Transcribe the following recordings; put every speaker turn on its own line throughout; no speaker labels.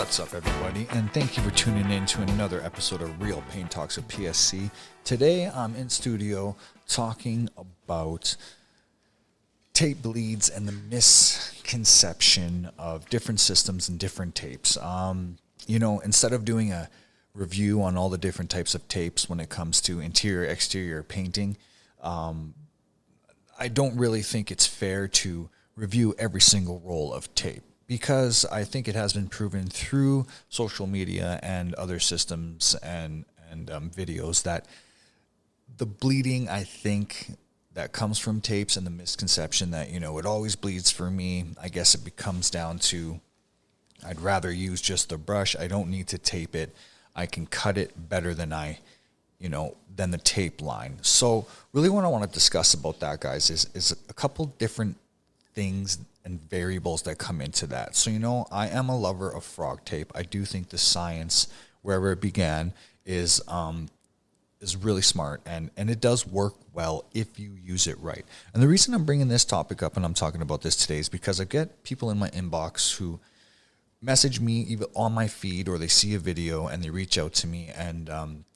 What's up, everybody, and thank you for tuning in to another episode of Real Paint Talks with PSC. Today, I'm in studio talking about tape bleeds and the misconception of different systems and different tapes. Instead of doing a review on all the different types of tapes when it comes to interior, exterior painting, I don't really think it's fair to review every single roll of tape, because I think it has been proven through social media and other systems and videos that the bleeding, I think, that comes from tapes and the misconception that, it always bleeds for me, I guess it becomes down to I'd rather use just the brush. I don't need to tape it. I can cut it better than than the tape line. So really what I want to discuss about that, guys, is a couple different things and variables that come into that. So, I am a lover of frog tape. I do think the science, wherever it began, is really smart, and it does work well if you use it right. And the reason I'm bringing this topic up and I'm talking about this today is because I get people in my inbox who message me either on my feed or they see a video and they reach out to me, and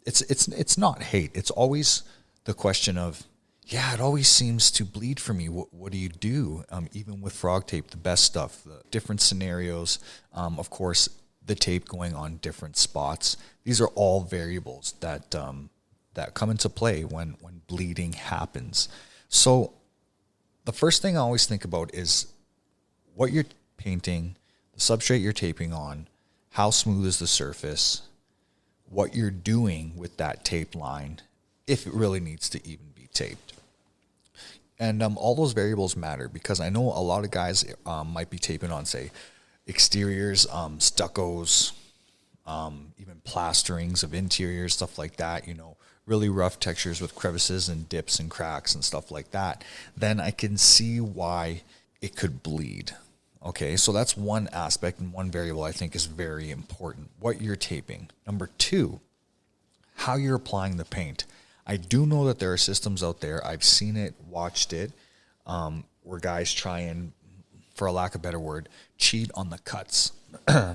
it's not hate. It's always the question of, yeah, it always seems to bleed for me. What do you do? Even with frog tape, the best stuff, the different scenarios, of course, the tape going on different spots. These are all variables that come into play when bleeding happens. So the first thing I always think about is what you're painting, the substrate you're taping on, how smooth is the surface, what you're doing with that tape line, if it really needs to even be taped. And all those variables matter, because I know a lot of guys might be taping on, say, exteriors, stuccos, even plasterings of interiors, stuff like that, really rough textures with crevices and dips and cracks and stuff like that. Then I can see why it could bleed. Okay, so that's one aspect and one variable I think is very important. What you're taping. Number two, how you're applying the paint. I do know that there are systems out there, I've seen it, watched it, where guys try and, for a lack of a better word, cheat on the cuts.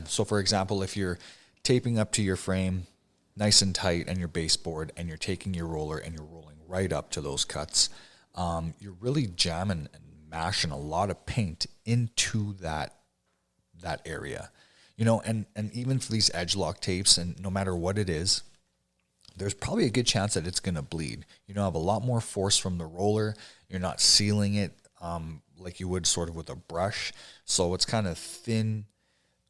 So for example, if you're taping up to your frame nice and tight and your baseboard, and you're taking your roller and you're rolling right up to those cuts, you're really jamming and mashing a lot of paint into that area. And even for these edge lock tapes, and no matter what it is, there's probably a good chance that it's going to bleed. Have a lot more force from the roller. You're not sealing it like you would sort of with a brush. So it's kind of thin,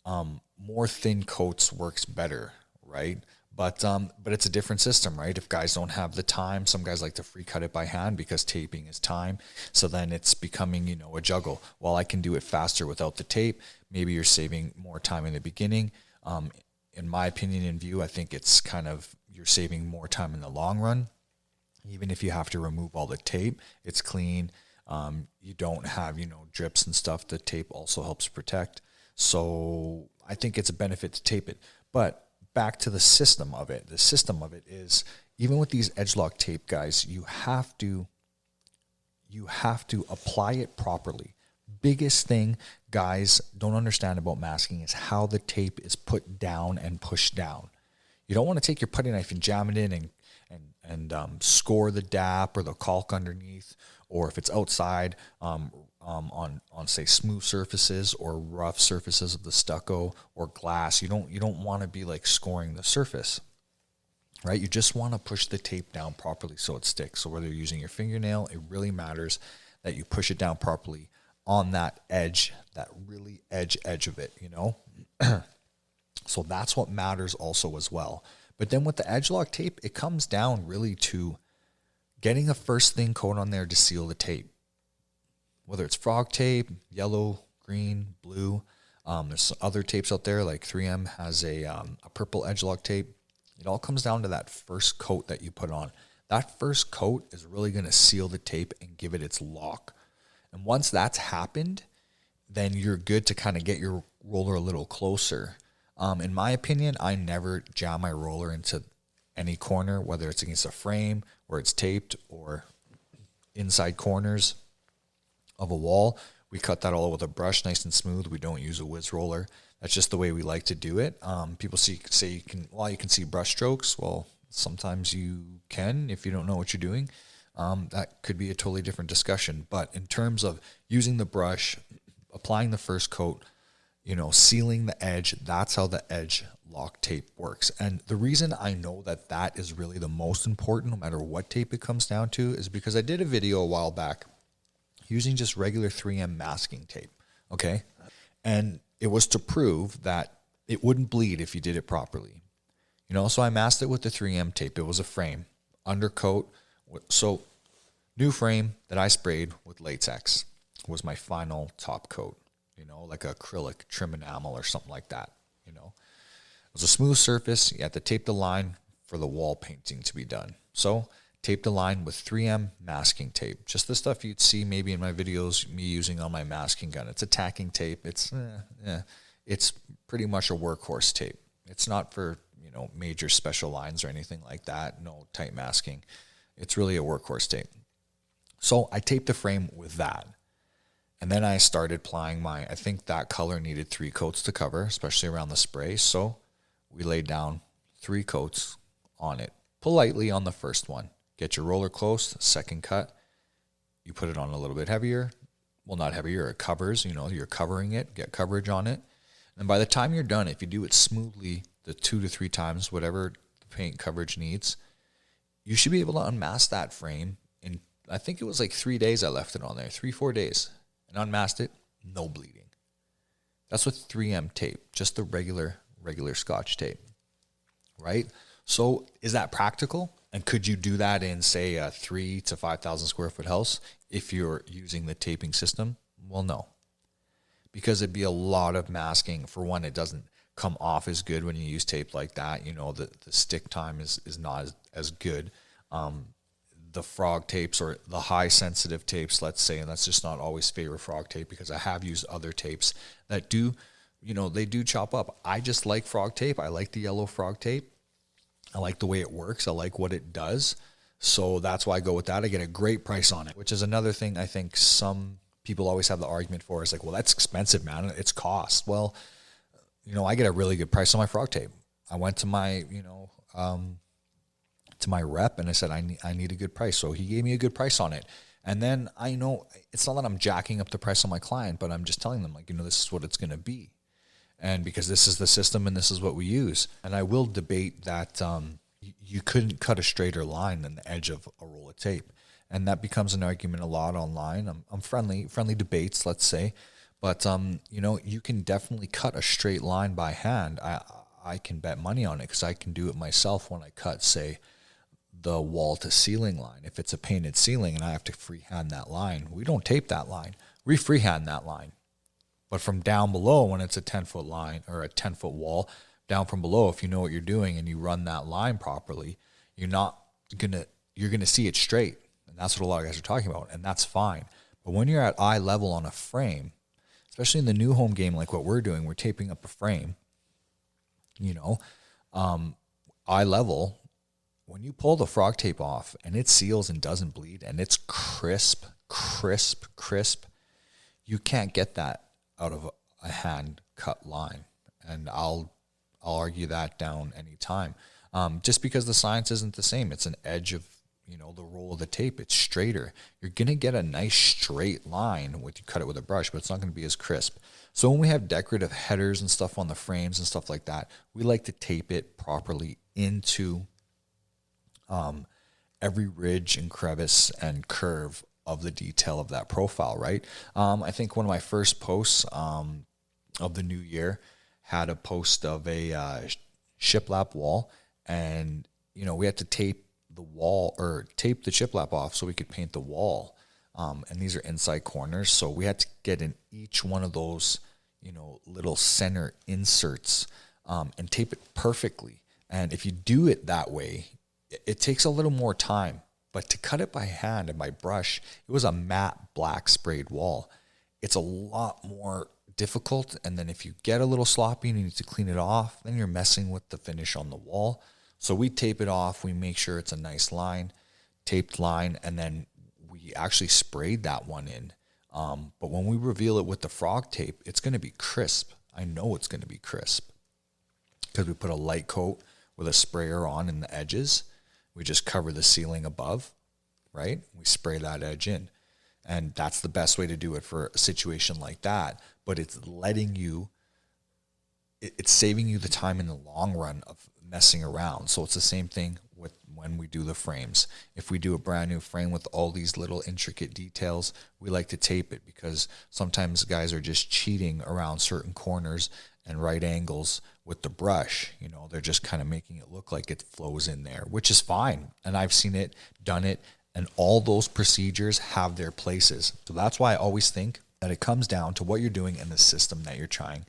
more thin coats works better, right? But it's a different system, right? If guys don't have the time, some guys like to free cut it by hand because taping is time. So then it's becoming, a juggle. While I can do it faster without the tape, maybe you're saving more time in the beginning. In my opinion and view, I think it's kind of, you're saving more time in the long run. Even if you have to remove all the tape, it's clean. You don't have, drips and stuff. The tape also helps protect. So I think it's a benefit to tape it. But back to the system of it. The system of it is, even with these edge lock tape, guys, you have to apply it properly. Biggest thing guys don't understand about masking is how the tape is put down and pushed down. You don't want to take your putty knife and jam it in and score the dap or the caulk underneath, or if it's outside on say smooth surfaces or rough surfaces of the stucco or glass. You don't want to be like scoring the surface, right? You just want to push the tape down properly so it sticks. So whether you're using your fingernail, it really matters that you push it down properly on that edge, that really edge of it, So that's what matters also as well. But then with the edge lock tape, it comes down really to getting a first thin coat on there to seal the tape. Whether it's frog tape, yellow, green, blue. There's other tapes out there, like 3M has a purple edge lock tape. It all comes down to that first coat that you put on. That first coat is really going to seal the tape and give it its lock. And once that's happened, then you're good to kind of get your roller a little closer. In my opinion, I never jam my roller into any corner, whether it's against a frame where it's taped or inside corners of a wall. We cut that all with a brush, nice and smooth. We don't use a whiz roller. That's just the way we like to do it. People say you can see brush strokes. Well, sometimes you can if you don't know what you're doing. That could be a totally different discussion. But in terms of using the brush, applying the first coat, sealing the edge, that's how the edge lock tape works. And the reason I know that that is really the most important, no matter what tape it comes down to, is because I did a video a while back using just regular 3M masking tape, okay? And it was to prove that it wouldn't bleed if you did it properly. So I masked it with the 3M tape. It was a frame, undercoat. So new frame that I sprayed with latex was my final top coat, like acrylic trim enamel or something like that, It was a smooth surface. You had to tape the line for the wall painting to be done. So tape the line with 3M masking tape. Just the stuff you'd see maybe in my videos, me using on my masking gun. It's a tacking tape. It's pretty much a workhorse tape. It's not for, major special lines or anything like that. No tight masking. It's really a workhorse tape. So I taped the frame with that. And then I started applying I think that color needed 3 coats to cover, especially around the spray. So we laid down 3 coats on it, politely on the first one. Get your roller close, second cut. You put it on a little bit heavier. Well, not heavier, it covers, you're covering it, get coverage on it. And by the time you're done, if you do it smoothly, the 2 to 3 times, whatever the paint coverage needs, you should be able to unmask that frame in, I think it was like 3 days I left it on there, 3-4 days, and unmasked it, no bleeding. That's with 3M tape, just the regular Scotch tape, right? So is that practical? And could you do that in, say, a 3 to 5,000 square foot house if you're using the taping system? Well, no, because it'd be a lot of masking. For one, it doesn't come off as good when you use tape like that. The stick time is not as good. The frog tapes or the high sensitive tapes, let's say, and that's just not always favor frog tape because I have used other tapes that do, they do chop up. I just like frog tape. I like the yellow frog tape. I like the way it works. I like what it does. So that's why I go with that. I get a great price on it, which is another thing I think some people always have the argument for is like, well, that's expensive, man. It's cost. Well, I get a really good price on my frog tape. I went to my, to my rep and I said, I need a good price. So he gave me a good price on it. And then I know it's not that I'm jacking up the price on my client, but I'm just telling them like, this is what it's going to be. And because this is the system and this is what we use. And I will debate that you couldn't cut a straighter line than the edge of a roll of tape. And that becomes an argument a lot online. I'm friendly debates, let's say. But, you can definitely cut a straight line by hand. I can bet money on it because I can do it myself when I cut, say, the wall to ceiling line. If it's a painted ceiling and I have to freehand that line, we don't tape that line. We freehand that line. But from down below, when it's a 10-foot line or a 10-foot wall, down from below, if you know what you're doing and you run that line properly, you're gonna see it straight. And that's what a lot of guys are talking about, and that's fine. But when you're at eye level on a frame, especially in the new home game like what we're doing, we're taping up a frame, eye level, when you pull the frog tape off and it seals and doesn't bleed and it's crisp, you can't get that out of a hand cut line. And I'll argue that down any time. Just because the science isn't the same. It's an edge of, the roll of the tape. It's straighter. You're going to get a nice straight line when you cut it with a brush, but it's not going to be as crisp. So when we have decorative headers and stuff on the frames and stuff like that, we like to tape it properly into every ridge and crevice and curve of the detail of that profile, right? I think one of my first posts of the new year had a post of a shiplap wall, and we had to tape the wall or tape the shiplap off so we could paint the wall. And these are inside corners, so we had to get in each one of those little center inserts and tape it perfectly. And if you do it that way, it takes a little more time. But to cut it by hand and by brush, it was a matte black sprayed wall. It's a lot more difficult. And then if you get a little sloppy and you need to clean it off, then you're messing with the finish on the wall. So we tape it off. We make sure it's a nice line, taped line, and then we actually sprayed that one in. But when we reveal it with the frog tape, it's going to be crisp. I know it's going to be crisp because we put a light coat with a sprayer on in the edges. We just cover the ceiling above, right? We spray that edge in. And that's the best way to do it for a situation like that. But it's it's saving you the time in the long run of messing around. So it's the same thing with when we do the frames. If we do a brand new frame with all these little intricate details, we like to tape it because sometimes guys are just cheating around certain corners and right angles with the brush. You know, they're just kind of making it look like it flows in there, which is fine. And I've seen it, done it, and all those procedures have their places. So that's why I always think that it comes down to what you're doing and the system that you're trying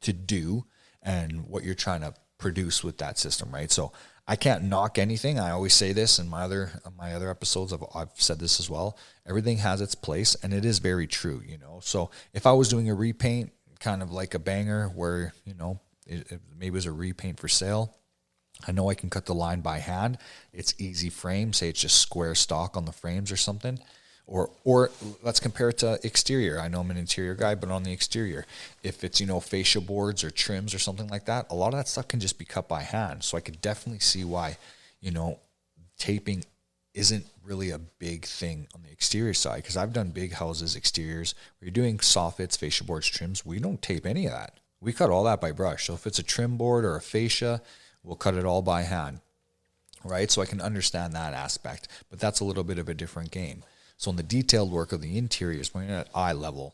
to do and what you're trying to produce with that system, right? So I can't knock anything. I always say this in my other episodes. I've said this as well. Everything has its place, and it is very true, you know. So if I was doing a repaint, kind of like a banger where, you know, it maybe it was a repaint for sale, I know I can cut the line by hand. It's easy frame. Say it's just square stock on the frames or something. Or let's compare it to exterior. I know I'm an interior guy, but on the exterior, if it's, you know, fascia boards or trims or something like that, a lot of that stuff can just be cut by hand. So I could definitely see why, you know, taping isn't really a big thing on the exterior side, because I've done big houses, exteriors, where you're doing soffits, fascia boards, trims. We don't tape any of that. We cut all that by brush. So if it's a trim board or a fascia, we'll cut it all by hand, right? So I can understand that aspect, but that's a little bit of a different game. So in the detailed work of the interiors, when you're at eye level,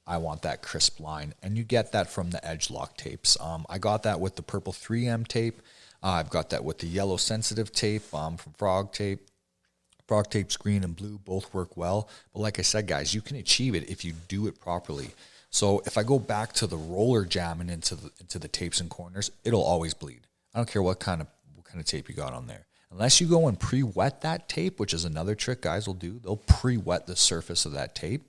I want that crisp line, and you get that from the edge lock tapes. I got that with the purple 3M tape. I've got that with the yellow sensitive tape from Frog Tape. Frog Tape's green and blue both work well, but like I said, guys, you can achieve it if you do it properly. So if I go back to the roller jamming into the tapes and corners, it'll always bleed. I don't care what kind of tape you got on there. Unless you go and pre-wet that tape, which is another trick guys will do. They'll pre-wet the surface of that tape,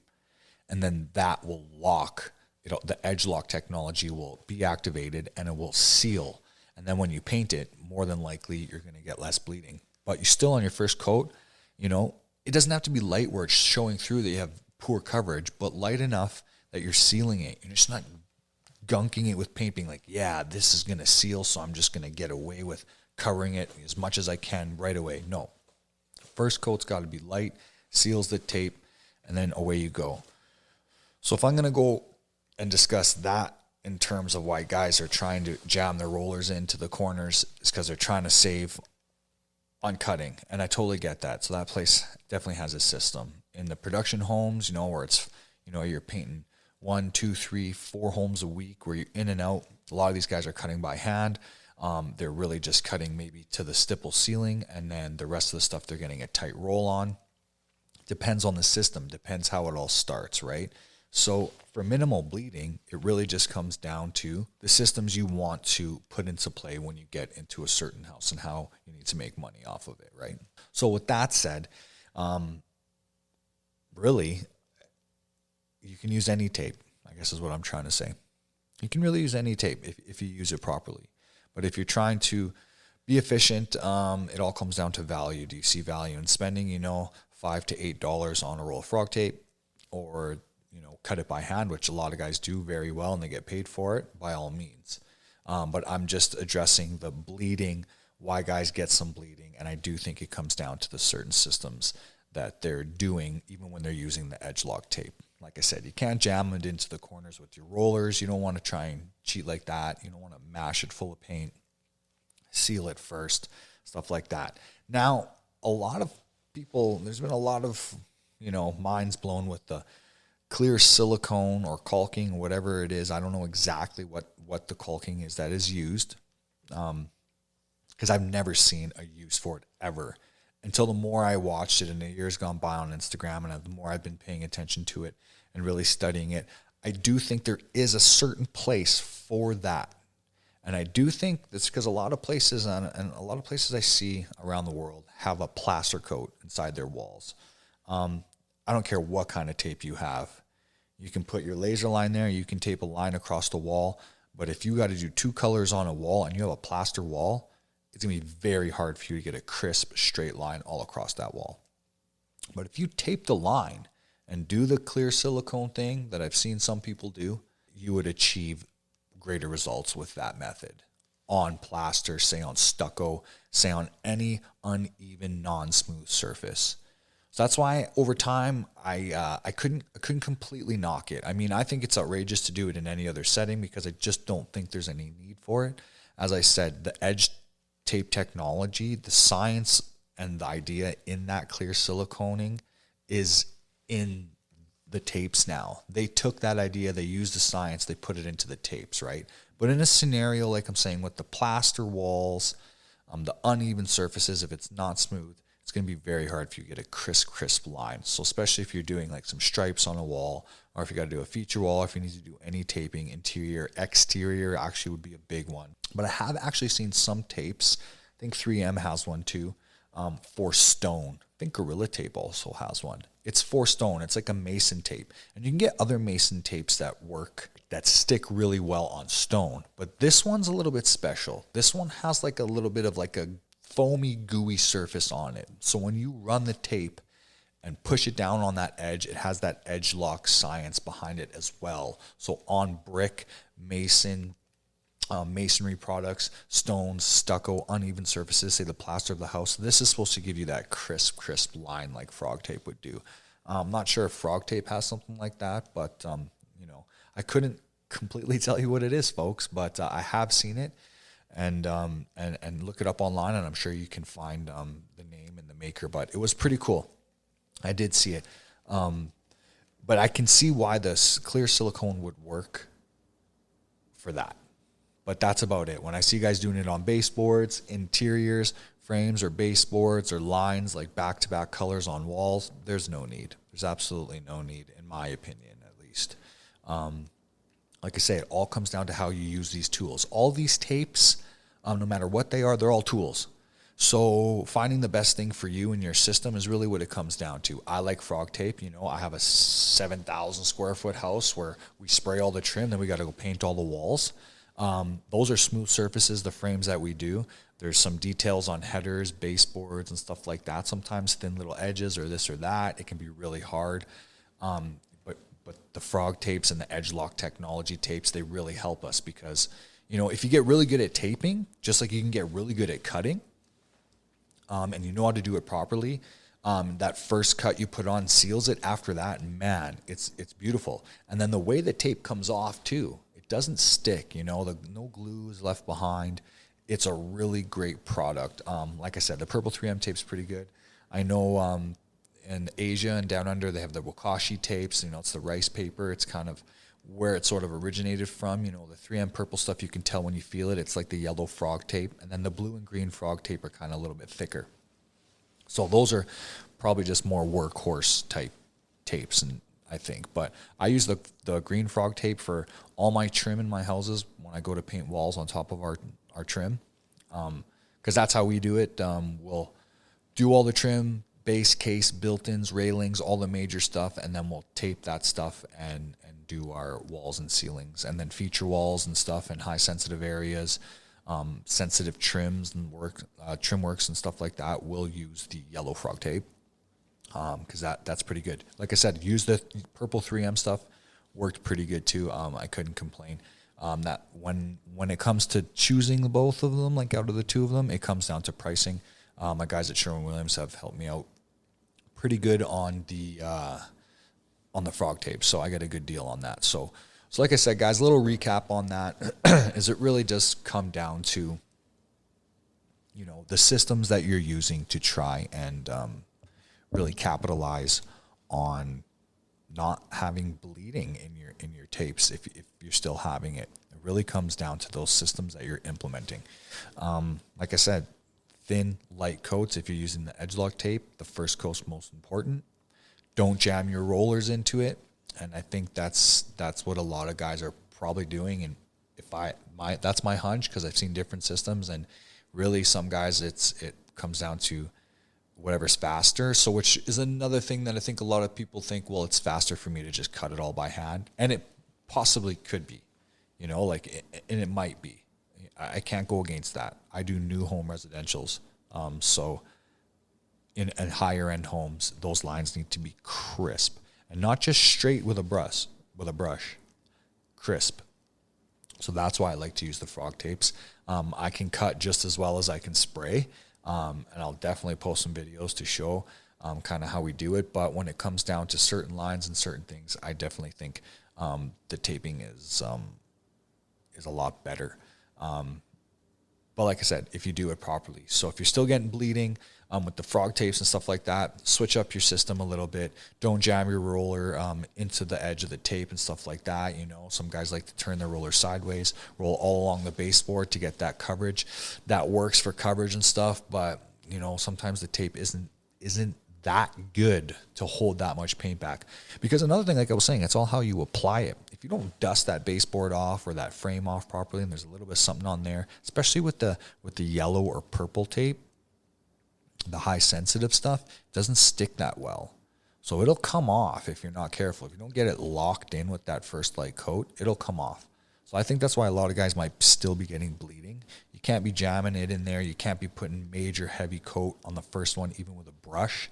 and then that will lock. The edge lock technology will be activated, and it will seal. And then when you paint it, more than likely, you're going to get less bleeding. But you still, on your first coat, you know, it doesn't have to be light where it's showing through that you have poor coverage, but light enough that you're sealing it. You're just not gunking it with paint, being like, yeah, this is going to seal, so I'm just going to get away with covering it as much as I can right away. No. First coat's got to be light, seals the tape, and then away you go. So if I'm going to go and discuss that in terms of why guys are trying to jam their rollers into the corners, is because they're trying to save on cutting. And I totally get that. So that place definitely has a system. In the production homes, you know, where it's, you know, you're painting 1, 2, 3, 4 homes a week where you're in and out. A lot of these guys are cutting by hand. They're really just cutting maybe to the stipple ceiling, and then the rest of the stuff they're getting a tight roll on. Depends on the system, depends how it all starts, right? So for minimal bleeding, it really just comes down to the systems you want to put into play when you get into a certain house and how you need to make money off of it, right? So with that said, really, you can use any tape, I guess is what I'm trying to say. You can really use any tape if you use it properly. But if you're trying to be efficient, it all comes down to value. Do you see value in spending, you know, $5 to $8 on a roll of frog tape, or, you know, cut it by hand, which a lot of guys do very well and they get paid for it, by all means. But I'm just addressing the bleeding, why guys get some bleeding. And I do think it comes down to the certain systems that they're doing, even when they're using the edge lock tape. Like I said, you can't jam it into the corners with your rollers. You don't want to try and cheat like that. You don't want to mash it full of paint, seal it first, stuff like that. Now, a lot of people, there's been a lot of, you know, minds blown with the clear silicone or caulking, whatever it is. I don't know exactly what the caulking is that is used, because I've never seen a use for it ever, until the more I watched it and the years gone by on Instagram, and the more I've been paying attention to it and really studying it. I do think there is a certain place for that. And I do think that's because a lot of places, and a lot of places I see around the world, have a plaster coat inside their walls. I don't care what kind of tape you have. You can put your laser line there, you can tape a line across the wall, but if you got to do 2 colors on a wall and you have a plaster wall, it's going to be very hard for you to get a crisp, straight line all across that wall. But if you tape the line and do the clear silicone thing that I've seen some people do, you would achieve greater results with that method on plaster, say on stucco, say on any uneven, non-smooth surface. So that's why over time I couldn't completely knock it. I mean, I think it's outrageous to do it in any other setting because I just don't think there's any need for it. As I said, the edge tape technology, the science and the idea in that clear siliconing is in the tapes now. They took that idea, they used the science, they put it into the tapes, right? But in a scenario like I'm saying with the plaster walls, the uneven surfaces, if it's not smooth, it's going to be very hard if you get a crisp line. So especially if you're doing like some stripes on a wall, or if you got to do a feature wall, if you need to do any taping, interior, exterior actually would be a big one. But I have actually seen some tapes, I think 3M has one too, for stone. I think Gorilla Tape also has one. It's for stone. It's like a mason tape. And you can get other mason tapes that work, that stick really well on stone. But this one's a little bit special. This one has like a little bit of like a foamy, gooey surface on it. So when you run the tape and push it down on that edge, it has that edge lock science behind it as well. So on brick, masonry products, stones, stucco, uneven surfaces, say the plaster of the house, this is supposed to give you that crisp line like frog tape would do. I'm not sure if frog tape has something like that, but you know, I couldn't completely tell you what it is, folks, but I have seen it. And look it up online, and I'm sure you can find the name and the maker. But it was pretty cool. I did see it, but I can see why this clear silicone would work for that. But that's about it. When I see guys doing it on baseboards, interiors, frames, or baseboards, or lines like back-to-back colors on walls, there's no need. There's absolutely no need, in my opinion, at least. Like I say, it all comes down to how you use these tools. All these tapes, no matter what they are, they're all tools. So finding the best thing for you and your system is really what it comes down to. I like frog tape. You know, I have a 7,000 square foot house where we spray all the trim, then we got to go paint all the walls. Those are smooth surfaces, the frames that we do. There's some details on headers, baseboards, and stuff like that. Sometimes thin little edges or this or that. It can be really hard. But the frog tapes and the edge lock technology tapes, they really help us because, you know, if you get really good at taping, just like you can get really good at cutting, and you know how to do it properly, that first cut you put on seals it. After that, man, it's beautiful. And then the way the tape comes off too, it doesn't stick, you know, no glue is left behind. It's a really great product. Like I said, the purple 3M tape's pretty good. I know in Asia and down under, they have the Wakashi tapes. You know, it's the rice paper. It's kind of where it sort of originated from. You know, the 3M purple stuff, you can tell when you feel it. It's like the yellow frog tape. And then the blue and green frog tape are kind of a little bit thicker. So those are probably just more workhorse type tapes, and I think. But I use the green frog tape for all my trim in my houses when I go to paint walls on top of our trim. Because that's how we do it. We'll do all the trim, base, case, built-ins, railings, all the major stuff, and then we'll tape that stuff and do our walls and ceilings, and then feature walls and stuff in high sensitive areas, sensitive trims and trim works and stuff like that. We'll use the yellow frog tape because that's pretty good. Like I said, use the purple 3M stuff, worked pretty good too. I couldn't complain. That when it comes to choosing both of them, like out of the two of them, it comes down to pricing. My guys at Sherwin-Williams have helped me out pretty good on the frog tape, so I got a good deal on that. So like I said, guys, a little recap on that is it really does come down to, you know, the systems that you're using to try and really capitalize on not having bleeding in your tapes if you're still having it. It really comes down to those systems that you're implementing. Like I said, thin, light coats. If you're using the edge lock tape, the first coat's most important. Don't jam your rollers into it, and I think that's what a lot of guys are probably doing. And that's my hunch because I've seen different systems, and really some guys it comes down to whatever's faster. So which is another thing that I think a lot of people think, well, it's faster for me to just cut it all by hand, and it possibly could be, you know, and it might be. I can't go against that. I do new home residentials. So in higher end homes, those lines need to be crisp and not just straight with a brush, crisp. So that's why I like to use the frog tapes. I can cut just as well as I can spray, and I'll definitely post some videos to show kind of how we do it. But when it comes down to certain lines and certain things, I definitely think the taping is a lot better. But like I said, if you do it properly. So if you're still getting bleeding with the frog tapes and stuff like that, switch up your system a little bit. Don't jam your roller into the edge of the tape and stuff like that. You know, some guys like to turn their roller sideways, roll all along the baseboard to get that coverage. That works for coverage and stuff, but you know, sometimes the tape isn't that good to hold that much paint back. Because another thing, like I was saying, it's all how you apply it. If you don't dust that baseboard off or that frame off properly, and there's a little bit of something on there, especially with the yellow or purple tape, the high sensitive stuff, it doesn't stick that well. So it'll come off if you're not careful. If you don't get it locked in with that first light coat, it'll come off. So I think that's why a lot of guys might still be getting bleeding. You can't be jamming it in there. You can't be putting major heavy coat on the first one, even with a brush.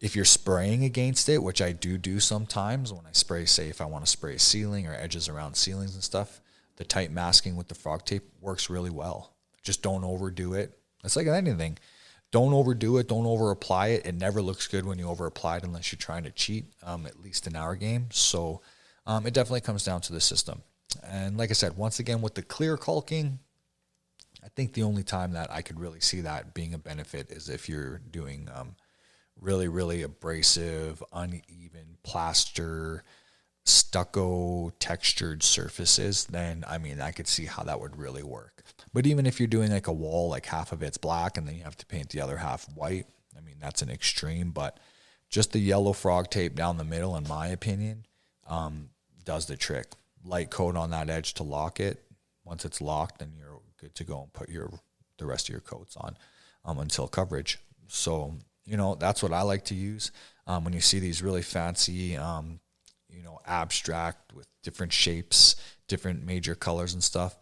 If you're spraying against it, which I do sometimes when I spray, say if I want to spray a ceiling or edges around ceilings and stuff, the tight masking with the frog tape works really well. Just don't overdo it. It's like anything. Don't overdo it. Don't over apply it. It never looks good when you over apply it unless you're trying to cheat, at least in our game. So it definitely comes down to the system. And like I said, once again, with the clear caulking, I think the only time that I could really see that being a benefit is if you're doing really, really abrasive, uneven plaster, stucco textured surfaces, then I mean, I could see how that would really work. But even if you're doing like a wall, like half of it's black and then you have to paint the other half white, I mean, that's an extreme. But just the yellow frog tape down the middle, in my opinion, does the trick. Light coat on that edge to lock it. Once it's locked, then you're good to go and put the rest of your coats on until coverage. So, you know, that's what I like to use. When you see these really fancy, you know, abstract with different shapes, different major colors and stuff.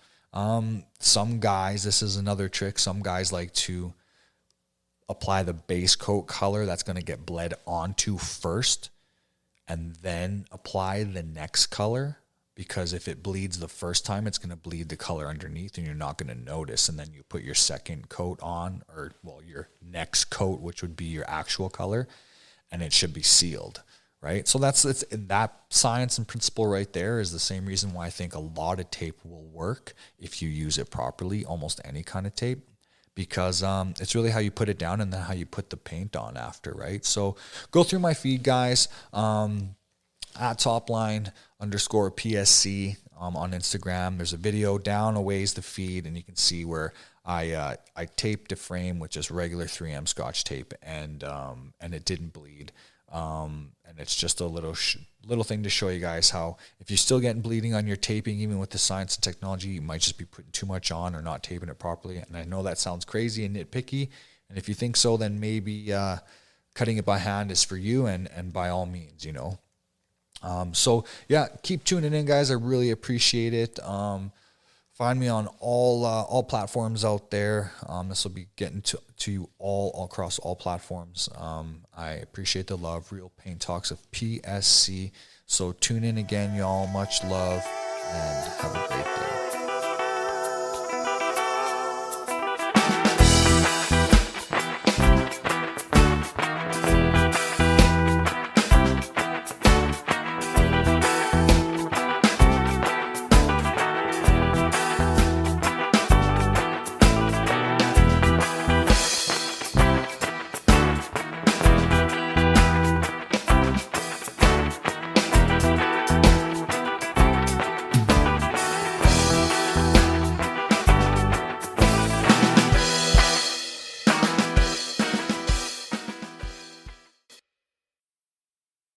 Some guys, this is another trick. Some guys like to apply the base coat color that's going to get bled onto first and then apply the next color. Because if it bleeds the first time, it's going to bleed the color underneath and you're not going to notice. And then you put your second coat on, or well, your next coat, which would be your actual color, and it should be sealed, right? So that's that science and principle right there is the same reason why I think a lot of tape will work if you use it properly, almost any kind of tape, because it's really how you put it down and then how you put the paint on after, right? So go through my feed, guys. At topline_PSC on Instagram. There's a video down a ways the feed, and you can see where I taped a frame with just regular 3M Scotch tape, and it didn't bleed. And it's just a little thing to show you guys how if you're still getting bleeding on your taping, even with the science and technology, you might just be putting too much on or not taping it properly. And I know that sounds crazy and nitpicky, and if you think so, then maybe cutting it by hand is for you, and by all means, you know. So yeah, keep tuning in, guys. I really appreciate it. Find me on all platforms out there. This will be getting to you all across all platforms. I appreciate the love. Real Paint Talks of PSC. So tune in again, y'all. Much love and have a great day.